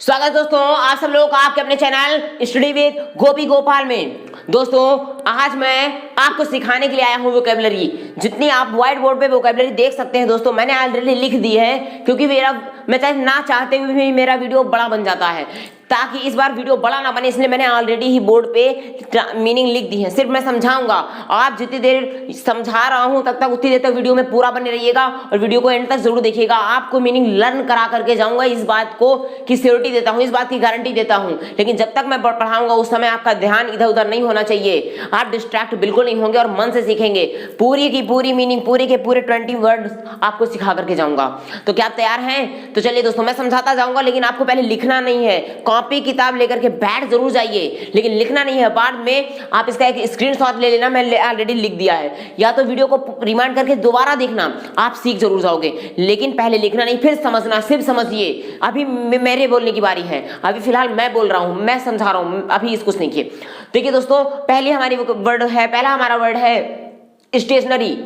स्वागत है दोस्तों आप सब लोगों का आपके अपने चैनल स्टडी विद गोपी गोपाल में। दोस्तों आज मैं आपको सिखाने के लिए आया हूँ वोकैबुलरी। जितनी आप व्हाइट बोर्ड पे वोकैबुलरी देख सकते हैं दोस्तों, मैंने ऑलरेडी लिख दी है, क्योंकि मैं चाहे ना चाहते हुए भी मेरा वीडियो बड़ा बन जाता है। ताकि इस बार वीडियो बड़ा ना बने, इसलिए मैंने ऑलरेडी ही बोर्ड पे मीनिंग लिख दी है। सिर्फ मैं समझाऊंगा, आप जितनी देर समझा रहा हूं तब तक उतनी देर तक वीडियो में पूरा बने रहिएगा और वीडियो को एंड तक जरूर देखिएगा। आपको मीनिंग लर्न करा करके जाऊंगा, इस बात को की श्योरिटी देता हूं, इस बात की गारंटी देता हूं। लेकिन जब तक मैं पढ़ाऊंगा उस समय आपका ध्यान इधर उधर नहीं होना चाहिए, आप डिस्ट्रैक्ट बिल्कुल नहीं होंगे और मन से सीखेंगे। पूरी की पूरी मीनिंग, पूरे के पूरे 20 वर्ड आपको सिखा करके जाऊंगा। तो क्या आप तैयार हैं? तो चलिए दोस्तों, मैं समझाता जाऊंगा, लेकिन आपको पहले लिखना नहीं है। कॉपी किताब लेकर के बैठ जरूर जाइए, लेकिन लिखना नहीं है। बाद में आप इसका एक स्क्रीनशॉट ले लेना, मैं ऑलरेडी लिख दिया है। या तो वीडियो को रिमाइंड करके दोबारा देखना, आप सीख जरूर जाओगे। लेकिन पहले लिखना नहीं, फिर समझना। सिर्फ समझिए, अभी मेरे बोलने की बारी है। अभी फिलहाल मैं बोल रहा हूं, मैं समझा रहा हूं, अभी इसको सीखिए। देखिए दोस्तों, पहले हमारी वर्ड है, पहला हमारा वर्ड है स्टेशनरी।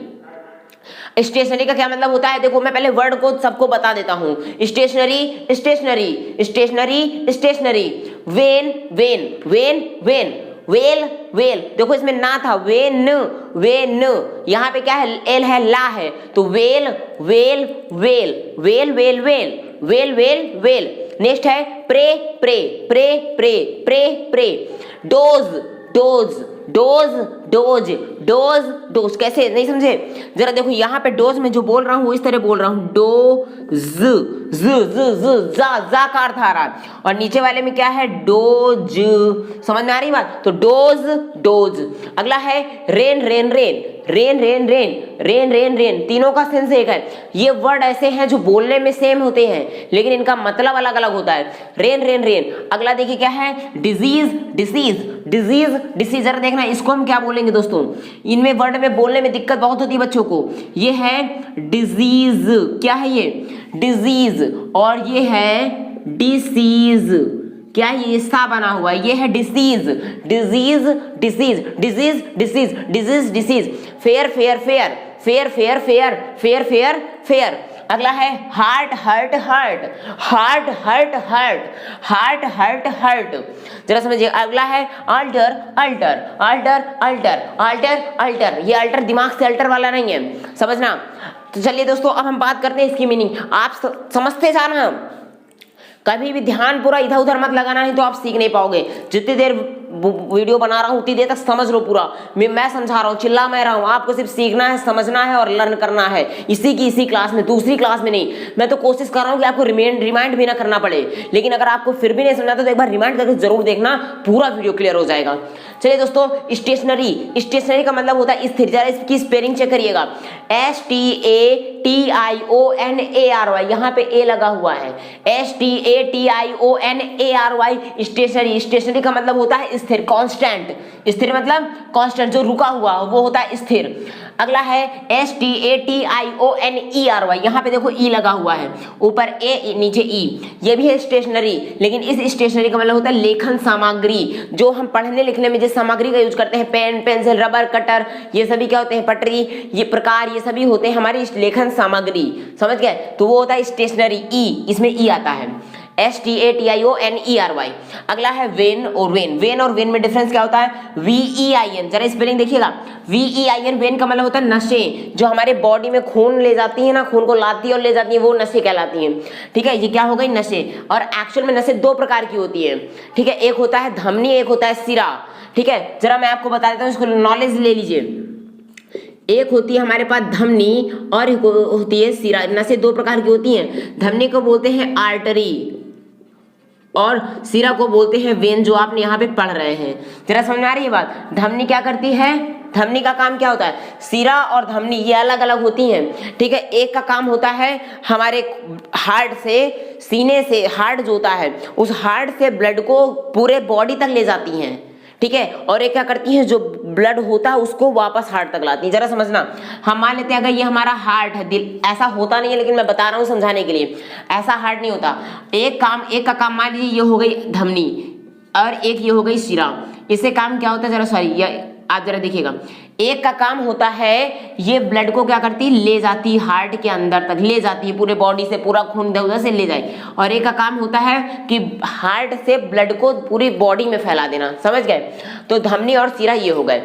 स्टेशनरी का क्या मतलब होता है? देखो, मैं पहले वर्ड को सबको बता देता हूं। Stationery, stationery, stationery, stationery. Vain, vain, vain, vain. Well, well. देखो इसमें ना था, वेन, वेन। यहाँ पे क्या है? एल है, ला है, तो well, well, well, well, well, well, well, well, well. Next है pray, pray, pray, pray, pray, pray. Dose, dose, dose, dose, dose, dose. कैसे? नहीं समझे? जरा देखो, यहाँ पे डोज में जो बोल रहा हूँ वो इस तरह बोल रहा हूँ, डो ज ज जा का अर्थ आ रहा है। और नीचे वाले में क्या है? डोज। समझ में आ रही बात? तो डोज, डोज। अगला है rain, rain, rain, rain, rain, rain, rain, rain, rain. तीनों का सेंस एक है। ये वर्ड ऐसे हैं जो बोलने में सेम होते हैं, लेकिन इनका मतलब अलग अलग होता है। Rain, rain, rain. अगला देखिए क्या है? Disease, disease, disease, disease. जरा देखना, इसको हम क्या बोलेंगे दोस्तों? इनमें वर्ड में बोलने में दिक्कत बहुत होती है बच्चों को। ये है डिजीज। क्या है ये? डिजीज। और ये है डिसीज। क्या है? ये सा बना हुआ है, ये है disease. Disease, disease, disease, disease, disease, disease. Fair, fair, fair, fair, fair, fair, fair, fair, fair. अगला है heart, hurt, hurt, heart, hurt, hurt, heart, hurt, hurt. जरा समझिए। अगला है alter, alter, alter, alter, alter, alter. ये alter दिमाग से alter वाला नहीं है, समझना। तो चलिए दोस्तों, अब हम बात करते हैं इसकी मीनिंग। आप समझते जाना, कभी भी ध्यान पूरा इधर उधर मत लगाना, नहीं तो आप सीख नहीं पाओगे। जितनी देर वीडियो बना रहा हूं उतनी देर तक समझ लो पूरा। मैं समझा रहा हूं, चिल्ला मैं रहा हूं, आपको सिर्फ सीखना है, समझना है और लर्न करना है। इसी क्लास में, दूसरी क्लास में नहीं। मैं तो कोशिश कर रहा हूं कि आपको रिमाइंड भी ना करना पड़े, लेकिन अगर आपको फिर भी नहीं समझा तो एक बार रिमाइंड करके जरूर देखना, पूरा वीडियो क्लियर हो जाएगा। चलिए दोस्तों, स्टेशनरी। स्टेशनरी का मतलब होता है स्थिर। जरा इसकी स्पेलिंग चेक करिएगा, STATIONARY। यहाँ पे ए लगा हुआ है, STATIONARY। स्टेशनरी। स्टेशनरी का मतलब होता है स्थिर, कांस्टेंट। स्थिर मतलब कांस्टेंट, जो रुका हुआ वो होता है स्थिर। अगला है STATIONERY। यहाँ पे देखो ई लगा हुआ है, ऊपर ए नीचे ई, ये भी है स्टेशनरी। लेकिन इस स्टेशनरी का मतलब होता है लेखन सामग्री, जो हम पढ़ने लिखने में जिस सामग्री का यूज करते हैं, पेन, पेंसिल, रबर, कटर, ये सभी क्या होते हैं? पटरी, ये प्रकार, ये सभी होते हैं हमारी लेखन सामग्री। समझ गए? तो वो होता है स्टेशनरी। ई, इसमें ई आता है, STATIONERY। अगला है वेन और वेन। वेन और वेन में डिफरेंस क्या होता है? VEIN। जरा स्पेलिंग देखिएगा, VEIN। वेन का मतलब होता है नशे, जो हमारे बॉडी में खून ले जाती है ना, खून को लाती है और ले जाती है, वो नशे कहलाती हैं। ठीक है, ये क्या हो गई? नशे। और एक्चुअल में नशे दो प्रकार की होती है। ठीक है, एक होता है धमनी, एक होता है सिरा। ठीक है, जरा मैं आपको बता देता हूँ, इसको नॉलेज ले लीजिए। एक होती है हमारे पास धमनी और एक होती है सिरा। नसें दो प्रकार की होती हैं। धमनी को बोलते हैं आर्टरी और सिरा को बोलते हैं वेन, जो आपने यहाँ पे पढ़ रहे हैं। जरा समझ में आ रही है बात? धमनी क्या करती है? धमनी का काम क्या होता है? सिरा और धमनी ये अलग अलग होती हैं। ठीक है, एक का काम होता है हमारे हार्ट से, सीने से, हार्ट जो होता है उस हार्ट से ब्लड को पूरे बॉडी तक ले जाती हैं। ठीक है, और एक क्या करती है? जो ब्लड होता है उसको वापस हार्ट तक लाती है। जरा समझना, हम मान लेते हैं अगर ये हमारा हार्ट है, दिल ऐसा होता नहीं है, लेकिन मैं बता रहा हूँ समझाने के लिए, ऐसा हार्ट नहीं होता। एक का काम मान लीजिए ये हो गई धमनी और एक ये हो गई सिरा। इससे काम क्या होता है? जरा सॉरी, आप जरा देखिएगा, एक का काम होता है ये ब्लड को क्या करती है, ले जाती है हार्ट के अंदर तक, ले जाती है पूरे बॉडी से, पूरा खून इधर उधर से ले जाए। और एक का काम होता है कि हार्ट से ब्लड को पूरी बॉडी में फैला देना, समझ गए। तो धमनी और सिरा ये हो गए।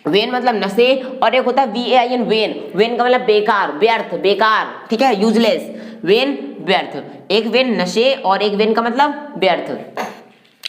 वेन मतलब नशे, और एक होता है VAIN वेन, वेन का मतलब बेकार, व्यर्थ, बेकार, ठीक है, यूजलेस, वेन व्यर्थ। एक वेन नशे और एक वेन का मतलब व्यर्थ।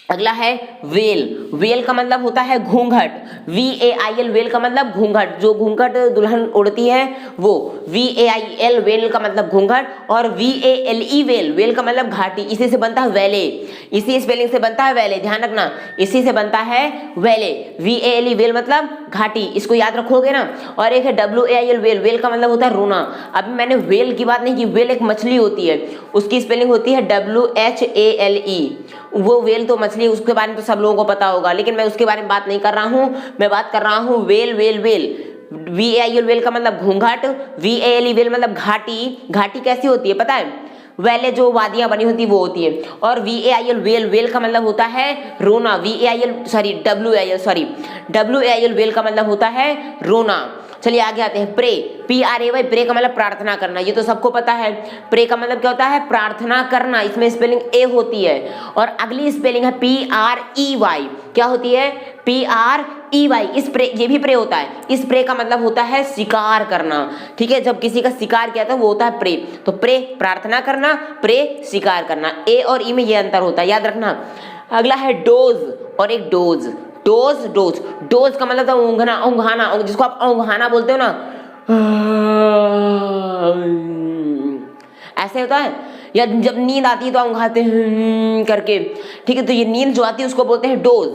अगला है वेल, वेल का मतलब होता है घूंघट, VAIL वेल का मतलब घूंघट, जो घूंघट दुल्हन उड़ती है वो, VAIL वेल का मतलब घूंघट, और VALE वेल, वेल का मतलब घाटी, इसी से बनता है वैले, इसी स्पेलिंग से बनता है वैले, ध्यान रखना, इसी से बनता है वैले, VALE वेल मतलब घाटी, इसको याद रखोगे ना। और एक है WAIL वेल, वेल का मतलब होता है रोना। अभी मैंने वेल की बात नहीं की, वेल एक मछली होती है, उसकी स्पेलिंग होती है WHALE, वो वेल तो मछली, उसके बारे में तो सब लोगों को पता होगा, लेकिन मैं उसके बारे में बात नहीं कर रहा हूँ, मैं बात कर रहा हूँ well, well, well. VAIL well का मतलब घूंघट, VALE वेल मतलब घाटी, घाटी कैसी होती है पता है, वैले जो वादियां बनी होती वो होती है। और VAIL वेल, वेल का मतलब होता है रोना, WAIL वेल का मतलब होता है रोना। चलिए आगे आते हैं, प्रे, PRAY, प्रे का मतलब प्रार्थना करना, ये तो सबको पता है। प्रे का मतलब क्या होता है, प्रार्थना करना, इसमें स्पेलिंग ए होती है। और अगली स्पेलिंग है PREY, क्या होती है, PREY, इस प्रे, ये भी प्रे होता है। इस प्रे का मतलब होता है शिकार करना, ठीक है, जब किसी का शिकार किया था वो होता है प्रे। तो प्रे प्रार्थना करना, प्रे शिकार करना, ए और ई में ये अंतर होता है, याद रखना। अगला है डोज और एक डोज, डोज, डोज, डोज का मतलब था ऊँघना, ऊँघाना, जिसको आप ऊँघाना बोलते हो ना, ऐसे होता है। या जब नींद आती है तो ऊँघाते हैं करके, ठीक है, तो ये नींद जो आती है उसको बोलते हैं डोज,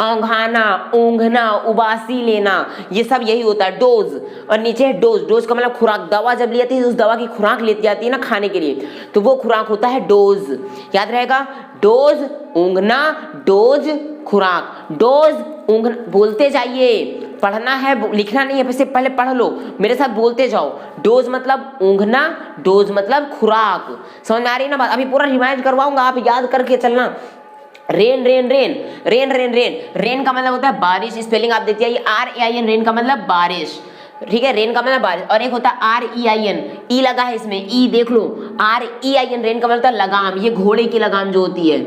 औंघाना, ऊँघना, उबासी लेना, ये सब यही होता है डोज। और नीचे है डोज, डोज का मतलब खुराक, दवा जब ली जाती है उस दवा की खुराक लेती जाती है ना खाने के लिए, तो वो खुराक होता है डोज, याद रहेगा, डोज ऊँघना, डोज खुराक, डोज ऊँघना, बोलते जाइए, पढ़ना है, लिखना नहीं है, वैसे पहले पढ़ लो, मेरे साथ बोलते जाओ। डोज मतलब ऊँघना, डोज मतलब खुराक, समझ में आ रही है ना बात। अभी पूरा रिवाइज करवाऊंगा, आप याद करके चलना। Rain, rain, rain, rain, rain, rain, rain का मतलब होता है बारिश, स्पेलिंग आप देखती है RAIN, रेन का मतलब बारिश, ठीक है, रेन का मतलब बारिश। और एक होता है REIN, ई लगा है इसमें, ई देख लो, REIN, रेन का मतलब होता है लगाम, ये घोड़े की लगाम जो होती है,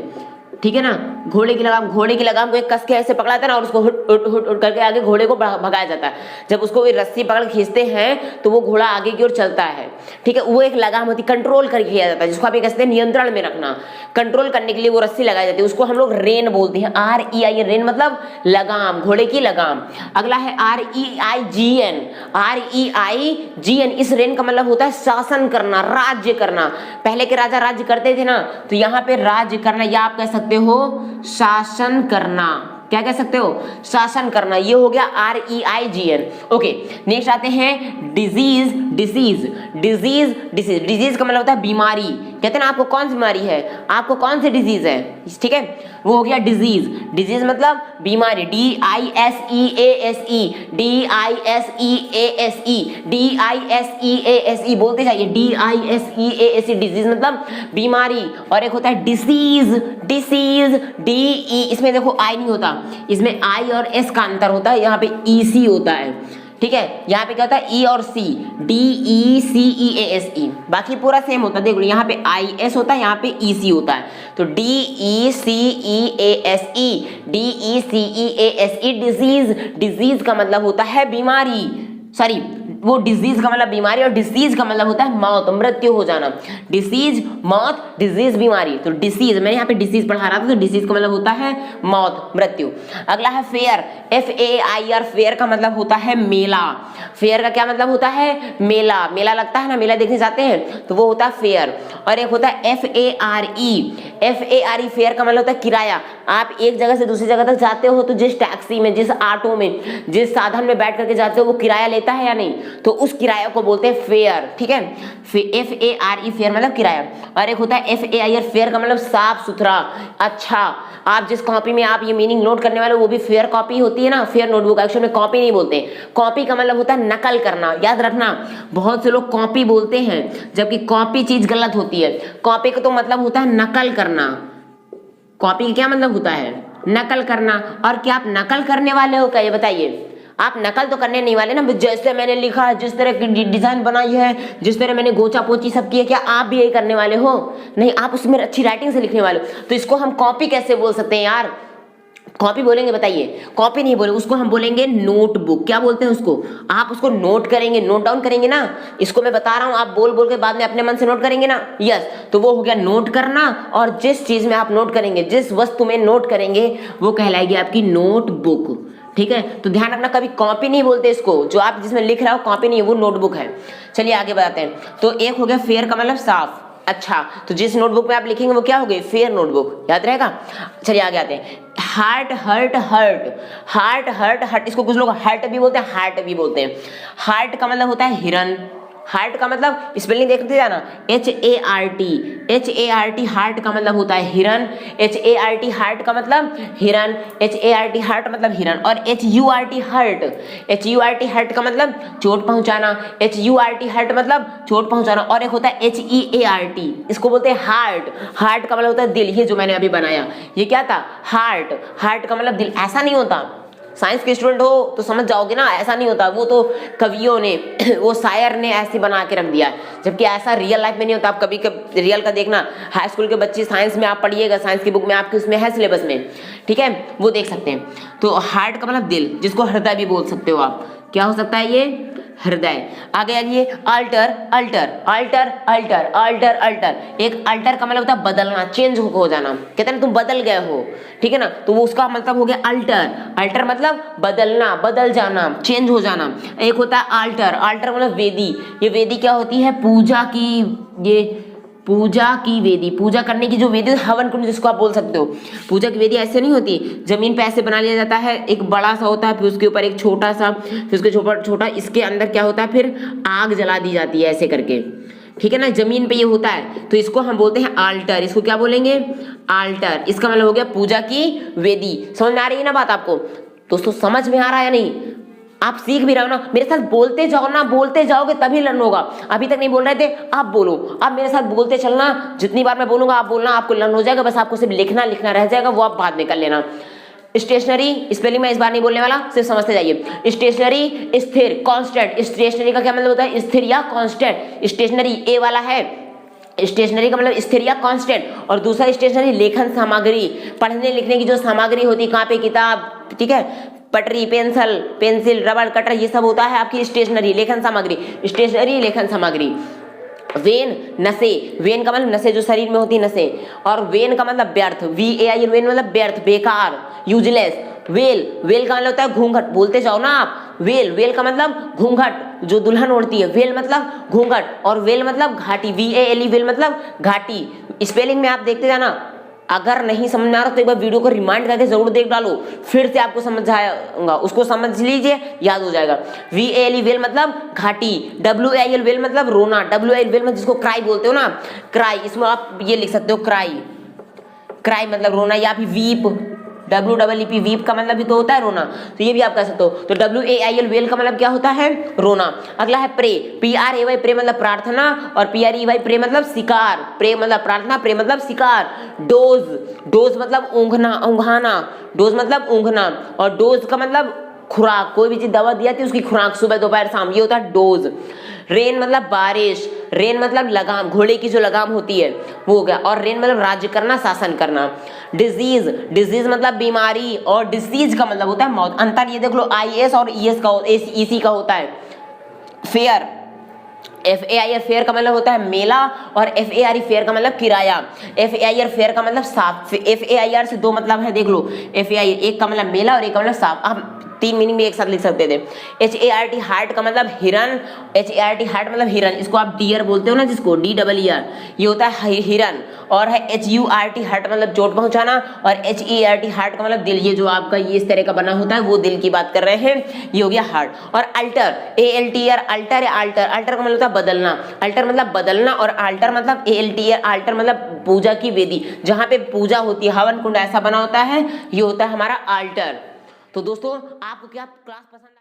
ठीक है ना, घोड़े की लगाम, घोड़े की लगाम को एक कस के ऐसे पकड़ाता है ना, और उसको हुट हुट हुट हुट करके आगे घोड़े को भगाया जाता है। जब उसको कोई रस्सी पकड़ खींचते हैं तो वो घोड़ा आगे की ओर चलता है, ठीक है, वो एक लगाम होती है, कंट्रोल करके किया जाता है, जिसको आप ये कहते हैं नियंत्रण में रखना, कंट्रोल करने के लिए वो रस्सी लगाई जाती है, उसको हम लोग रेन बोलते हैं, REIN, रेन मतलब लगाम, घोड़े की लगाम। अगला है REIGN, REIGN, इस रेन का मतलब होता है शासन करना, राज्य करना। पहले के राजा राज्य करते थे ना, तो यहाँ पे राज्य करना, या आप कह सकते हो शासन करना, क्या कह सकते हो, शासन करना, ये हो गया REIGN। ओके, नेक्स्ट आते हैं disease, disease, disease, disease, disease का मतलब होता है बीमारी, कहते हैं ना आपको कौन सी बीमारी है, आपको कौन सी डिजीज है, ठीक है, वो हो गया डिजीज, डिजीज मतलब बीमारी, DISEASE, DISEASE, DISEASE, बोलते जाइए, DISEASE, डिजीज मतलब बीमारी। और एक होता है डिसीज, डिसीज, DE, इसमें देखो आई नहीं होता, इसमें आई और एस का अंतर होता है, यहाँ पे EC होता है, ठीक है, यहाँ पे क्या होता है E और C, DECEASE, बाकी पूरा सेम होता है, देखो यहाँ पे IS होता है, यहाँ पे EC होता है, तो DECEASE, DECEASE, डिजीज, डिजीज का मतलब होता है बीमारी, सॉरी, वो डिजीज का मतलब बीमारी, और डिसीज का मतलब होता है मौत, मृत्यु हो जाना, डिसीज मौत, डिजीज बीमारी, तो डिसीज, मैंने यहाँ पे डिसीज पढ़ा रहा था, तो डिसीज का मतलब होता है मौत, मृत्यु। अगला है फेयर, FAIR, फेयर का मतलब होता है मेला, फेयर का क्या मतलब होता है, मेला, मेला लगता है ना, मेला देखने जाते हैं तो वो होता है फेयर। और एक होता है FARE, FARE, फेयर का मतलब होता है किराया, आप एक जगह से दूसरी जगह तक जाते हो तो जिस टैक्सी में, जिस ऑटो में, जिस साधन में बैठ करके जाते हो वो किराया लेता है या नहीं, तो उस किराया को बोलते हैं फेयर, ठीक है, FARE, फेयर मतलब किराया। और एक होता है FAIR, फेयर का मतलब साफ सुथरा, अच्छा, आप जिस कॉपी में आप ये मीनिंग नोट करने वाले वो भी फेयर कॉपी होती है ना, फेयर नोटबुक, एक्चुअल में कॉपी नहीं बोलते, कॉपी का मतलब होता है नकल करना, याद रखना, बहुत से लोग कॉपी बोलते हैं जबकि कॉपी चीज गलत होती है, कॉपी का तो मतलब होता है नकल करना, कॉपी का क्या मतलब होता है, नकल करना। और क्या आप नकल करने वाले हो क्या, ये बताइए, आप नकल तो करने नहीं वाले ना, जैसे मैंने लिखा है, जिस तरह की डिजाइन बनाई है, जिस तरह मैंने गोचा पोची सब की है, क्या आप भी यही करने वाले हो? नहीं, आप उसमें अच्छी राइटिंग से लिखने वाले हो। तो इसको हम कॉपी कैसे बोल सकते हैं यार? कॉपी बोलेंगे? बताइए, कॉपी नहीं बोलेंगे, उसको हम बोलेंगे नोटबुक। क्या बोलते हैं उसको? आप उसको नोट करेंगे, नोट डाउन करेंगे ना। इसको मैं बता रहा हूं, आप बोल बोल के बाद में अपने मन से नोट करेंगे ना। यस, तो वो हो गया नोट करना। और जिस चीज में आप नोट करेंगे, जिस वस्तु में नोट करेंगे, वो कहलाएगी आपकी नोटबुक। ठीक है, तो ध्यान रखना, कभी कॉपी नहीं बोलते इसको। जो आप जिसमें लिख रहे हो कॉपी नहीं है, वो नोटबुक है। चलिए आगे बताते हैं। तो एक हो गया फेयर का मतलब साफ। अच्छा, तो जिस नोटबुक में आप लिखेंगे वो क्या हो गई? Fair notebook. याद रहेगा? चलिए आगे आते हैं। Heart hurt hurt, heart hurt hurt, इसको कुछ लोग हर्ट भी बोलते हैं, हार्ट भी बोलते हैं। हार्ट का मतलब होता है हिरन। हार्ट का मतलब स्पेलिंग देखते जाना, HART, HART, हार्ट का मतलब होता है हिरन। HART हार्ट का मतलब हिरन, HART हार्ट मतलब हिरन। और HURT हर्ट, HURT हर्ट का मतलब चोट पहुंचाना, HURT हर्ट मतलब चोट पहुंचाना। और एक होता है HEART, इसको बोलते हैं हार्ट। हार्ट का मतलब होता है दिल। ये जो मैंने अभी बनाया, ये क्या था? हार्ट। हार्ट का मतलब दिल। ऐसा नहीं होता, साइंस के स्टूडेंट हो तो समझ जाओगे ना, ऐसा नहीं होता। वो तो कवियों ने वो शायर ने ऐसे बना के रख दिया है, जबकि ऐसा रियल लाइफ में नहीं होता। आप कभी कभी रियल का देखना, हाई स्कूल के बच्चे साइंस में आप पढ़िएगा, साइंस की बुक में आपके उसमें है सिलेबस में, ठीक है, वो देख सकते हैं। तो हार्ट का मतलब दिल, जिसको हृदय भी बोल सकते हो आप। क्या हो सकता है ये? हृदय। आगे आइए, alter alter alter alter alter alter. एक अल्टर का मतलब होता है बदलना, चेंज हो जाना। कहते हैं ना तुम बदल गए हो, ठीक है ना, तो वो उसका मतलब हो गया अल्टर। अल्टर मतलब बदलना, बदल जाना, चेंज हो जाना। एक होता है अल्टर, अल्टर मतलब वेदी। ये वेदी क्या होती है? पूजा की, ये पूजा की वेदी, पूजा करने की जो वेदी, हवन कुंड जिसको आप बोल सकते हो। पूजा की वेदी ऐसे नहीं होती, जमीन पे ऐसे बना लिया जाता है, एक बड़ा सा होता है, फिर उसके ऊपर एक छोटा सा, फिर उसके छोटा, इसके अंदर क्या होता है? फिर आग जला दी जाती है ऐसे करके, ठीक है ना, जमीन पे ये होता है। तो इसको हम बोलते हैं आल्टर। इसको क्या बोलेंगे? आल्टर। इसका मतलब हो गया पूजा की वेदी। समझ में आ रही है ना बात आपको? दोस्तों समझ में आ रहा है या नहीं? आप सीख भी रहे हो ना, मेरे साथ बोलते जाओ ना, बोलते जाओगे तभी लर्न होगा। अभी तक नहीं बोल रहे थे, आप बोलो, आप मेरे साथ बोलते चलना। जितनी बार मैं बोलूंगा आप बोलना, आपको लर्न हो जाएगा। बस आपको सिर्फ लिखना रह जाएगा, वो आप बाद में कर लेना। स्टेशनरी, स्पेलिंग में इस बार नहीं बोलने वाला, सिर्फ समझते जाइए। स्टेशनरी स्थिर, कांस्टेंट। स्टेशनरी का क्या मतलब होता है? स्थिर या कांस्टेंट। स्टेशनरी ए वाला है, स्टेशनरी का मतलब स्थिर या कांस्टेंट। और दूसरा स्टेशनरी लेखन सामग्री, पढ़ने लिखने की जो सामग्री होती है, कॉपी किताब, ठीक है, पटरी, पेंसिल, रबड़, कटर, ये सब होता है आपकी स्टेशनरी, लेखन सामग्री। स्टेशनरी लेखन सामग्री। वेन, नसें। वेन का मतलब नसें, जो शरीर में होती है नसें। और वेन का मतलब व्यर्थ, VAIN, वेन मतलब व्यर्थ, बेकार, यूजलेस। वेल, वेल का मतलब होता है घूंघट। बोलते जाओ ना आप। वेल, वेल का मतलब घूंघट, जो दुल्हन ओढ़ती है, वेल मतलब घूंघट। और वेल मतलब घाटी, VALE, वेल मतलब घाटी। स्पेलिंग में आप देखते जाना। अगर नहीं समझ में आ रहा तो एक बार वीडियो को रिमाइंड करके जरूर देख डालो, फिर से आपको समझ आएगा। उसको समझ लीजिए, याद हो जाएगा। VALE, वेल मतलब घाटी। WAIL, वेल मतलब रोना। WAIL, वेल मतलब जिसको क्राई बोलते हो ना, क्राई। इसमें आप ये लिख सकते हो क्राई, क्राई मतलब रोना। या फिर वीप, WEEP, वीप का मतलब भी तो होता है रोना, तो ये भी आप कह सकते हो। तो WAIL, वेल का मतलब क्या होता है? रोना। अगला है प्रे, PRAY, प्रे मतलब प्रार्थना। और PREY, प्रे मतलब शिकार। प्रे मतलब प्रार्थना, प्रे मतलब शिकार। डोज, डोज मतलब ऊँघना, ऊँघाना। डोज मतलब ऊँघना। और डोज का मतलब खुराक, कोई भी चीज दवा दी जाती है उसकी खुराक, सुबह दोपहर शाम, ये होता है डोज। रेन मतलब बारिश। रेन मतलब लगाम, घोड़े की जो लगाम होती है वो हो गया। और रेन मतलब राज्य करना, शासन करना। डिजीज, डिजीज मतलब बीमारी। और डिसीज का मतलब होता है मौत। अंतर ये देख लो, IS और ES का, EC का होता है। फेयर, FAIR, फेयर का मतलब होता है मेला। और FARE, फेयर का मतलब किराया। FAIR, फेयर का मतलब साफ। FAIR से दो मतलब है, देख लो। FAIR, एक का मतलब मेला और एक का मतलब साफ। हम तीन मीनिंग भी एक साथ लिख सकते थे। HART, हार्ट का मतलब हिरन। HART, हार्ट मतलब हिरन। इसको आप डियर बोलते हो ना, जिसको DEER, ये होता है हिरन। और है HURT, हार्ट मतलब चोट पहुंचाना। और HEART, हार्ट का मतलब दिल। ये जो आपका ये इस तरह का बना होता है, वो दिल की बात कर रहे हैं, ये हो गया हार्ट। और अल्टर, ALTR, अल्टर है, अल्टर, अल्टर का मतलब होता है बदलना। अल्टर मतलब बदलना। और अल्टर मतलब ALTR, अल्टर मतलब पूजा की वेदी, जहां पे पूजा होती है, हवन कुंड ऐसा बना होता है, ये होता है हमारा अल्टर। तो दोस्तों आपको क्या क्लास पसंद आई?